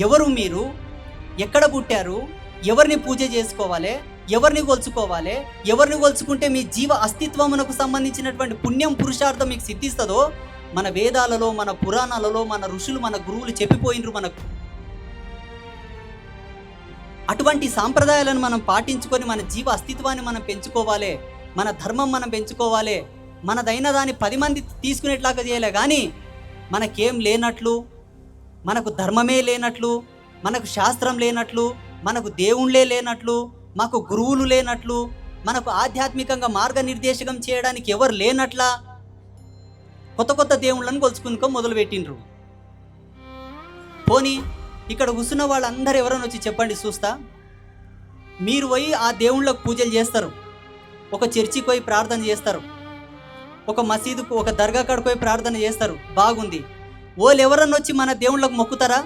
ఎవరు మీరు? ఎక్కడ పుట్టారు? ఎవరిని పూజ చేసుకోవాలి? ఎవరిని కొలుచుకోవాలి? ఎవరిని కొలుచుకుంటే మీ జీవ అస్తిత్వమునకు సంబంధించినటువంటి పుణ్యం పురుషార్థం మీకు సిద్ధిస్తుందో మన వేదాలలో, మన పురాణాలలో, మన ఋషులు, మన గురువులు చెప్పిపోయినరు మనకు. అటువంటి సాంప్రదాయాలను మనం పాటించుకొని మన జీవ అస్తిత్వాన్ని మనం పెంచుకోవాలి, మన ధర్మం మనం పెంచుకోవాలి. మనదైన దాన్ని 10 మంది తీసుకునేట్లాగా చేయలే. కానీ మనకేం లేనట్లు, మనకు ధర్మమే లేనట్లు, మనకు శాస్త్రం లేనట్లు, మనకు దేవుళ్ళే లేనట్లు, మాకు గురువులు లేనట్లు, మనకు ఆధ్యాత్మికంగా మార్గనిర్దేశకం చేయడానికి ఎవరు లేనట్లా కొత్త కొత్త దేవుళ్ళని కొలుచుకునుకో మొదలుపెట్టిండ్రు. పోనీ ఇక్కడ కూర్చున్న వాళ్ళందరూ ఎవరైనా వచ్చి చెప్పండి చూస్తా. మీరు పోయి ఆ దేవుళ్ళకు పూజలు చేస్తారు, ఒక చర్చికి పోయి ప్రార్థన చేస్తారు, ఒక మసీదుకు, ఒక దర్గా కాడికి పోయి ప్రార్థన చేస్తారు, బాగుంది. వాళ్ళు ఎవరన్నా వచ్చి మన దేవుళ్ళకు మొక్కుతారా?